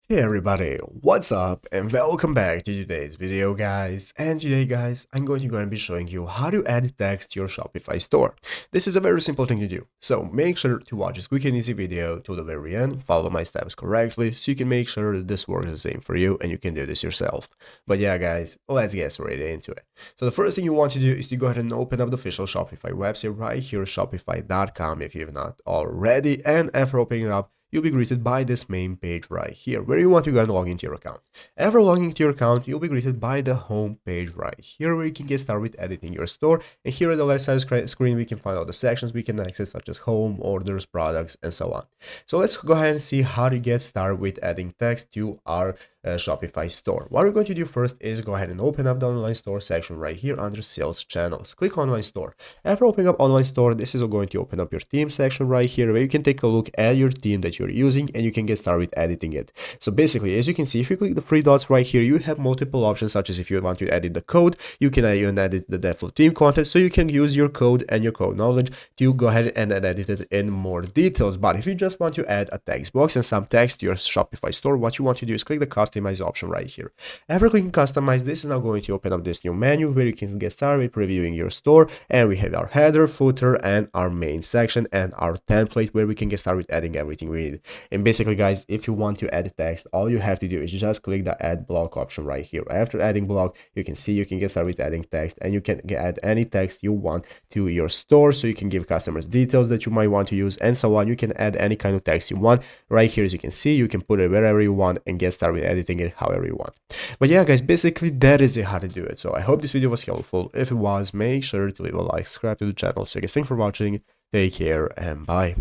Hey everybody, what's up and welcome back to today's video guys. And today guys, I'm going to be showing you how to add text to your Shopify store. This is a very simple thing to do, so make sure to watch this quick and easy video to the very end, follow my steps correctly so you can make sure that this works the same for you and you can do this yourself. But yeah guys, let's get straight into it. So the first thing you want to do is to go ahead and open up the official Shopify website right here, shopify.com if you have not already, and after opening it up, you'll be greeted by this main page right here where you want to go and log into your account. After logging into your account, you'll be greeted by the home page right here where you can get started with editing your store. And here at the left side screen, we can find all the sections we can access such as home, orders, products, and so on. So let's go ahead and see how to get started with adding text to our Shopify store. What we're going to do first is go ahead and open up the online store section right here under sales channels. Click online store. After opening up online store, this is going to open up your theme section right here where you can take a look at your theme that you're using and you can get started with editing it. So basically, as you can see, if you click the three dots right here, you have multiple options such as if you want to edit the code, you can even edit the default theme content, so you can use your code and your code knowledge to go ahead and edit it in more details. But if you just want to add a text box and some text to your Shopify store, what you want to do is click the customize option right here. After clicking customize, this is now going to open up this new menu where you can get started with previewing your store, and we have our header, footer, and our main section and our template where we can get started with adding everything we need. And basically guys, if you want to add text, all you have to do is just click the add block option right here. After adding block, you can see you can get started with adding text, and you can add any text you want to your store, so you can give customers details that you might want to use and so on. You can add any kind of text you want right here. As you can see, you can put it wherever you want and get started with editing it however you want. But yeah guys, basically that is it, how to do it. So I hope this video was helpful. If it was, make sure to leave a like, subscribe to the channel. So guys, thanks for watching, take care, and bye.